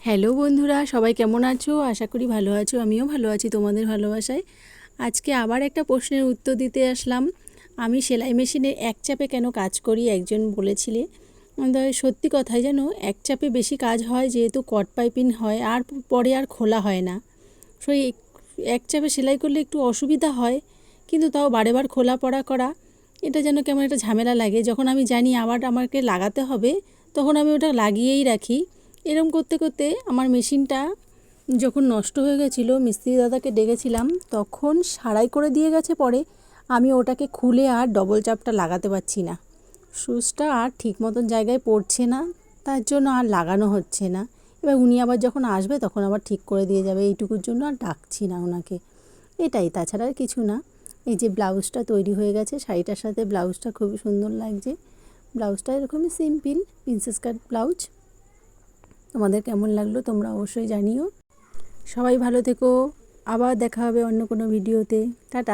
Hello বন্ধুরা, সবাই কেমন আছো? আশা করি ভালো আছো। আমিও ভালো আছি তোমাদের ভালোবাসায়। আজকে আবার একটা প্রশ্নের উত্তর দিতে আসলাম। আমি সেলাই মেশিনে এক চাপে কেন কাজ করি, একজন বলেছিলে। সত্যি কথাই জানো, এক চাপে বেশি কাজ হয় যেহেতু কট পাইপিং হয়, আর পরে আর খোলা হয় না। সেই এক চাপে সেলাই করলে একটু অসুবিধা হয়, কিন্তু তাও বারেবার খোলা পড়া করা এটা যেন কেমন একটা ঝামেলা লাগে। যখন আমি জানি আবার আমাকে লাগাতে হবে, তখন আমি ওটা লাগিয়েই রাখি। এরম করতে করতে আমার মেশিনটা যখন নষ্ট হয়ে গেছিলো, মিস্ত্রি দাদাকে ডেকেছিলাম, তখন সারাই করে দিয়ে গেছে। পরে আমি ওটাকে খুলে আর ডবল চাপটা লাগাতে পারছি না, সুচটা আর ঠিক মতন জায়গায় পড়ছে না, তার জন্য আর লাগানো হচ্ছে না। এবার উনি আবার যখন আসবে তখন আবার ঠিক করে দিয়ে যাবে, এইটুকুর জন্য আর ডাকছি না ওনাকে। এটাই, তাছাড়া আর কিছু না। এই যে ব্লাউজটা তৈরি হয়ে গেছে, শাড়িটার সাথে ব্লাউজটা খুবই সুন্দর লাগছে। ব্লাউজটা এরকমই সিম্পল প্রিন্সেস কাট ব্লাউজ। তোমাদের কেমন লাগলো তোমরা অবশ্যই জানিও। সবাই ভালো থেকো, আবার দেখা হবে অন্য কোনো ভিডিওতে। টাটা।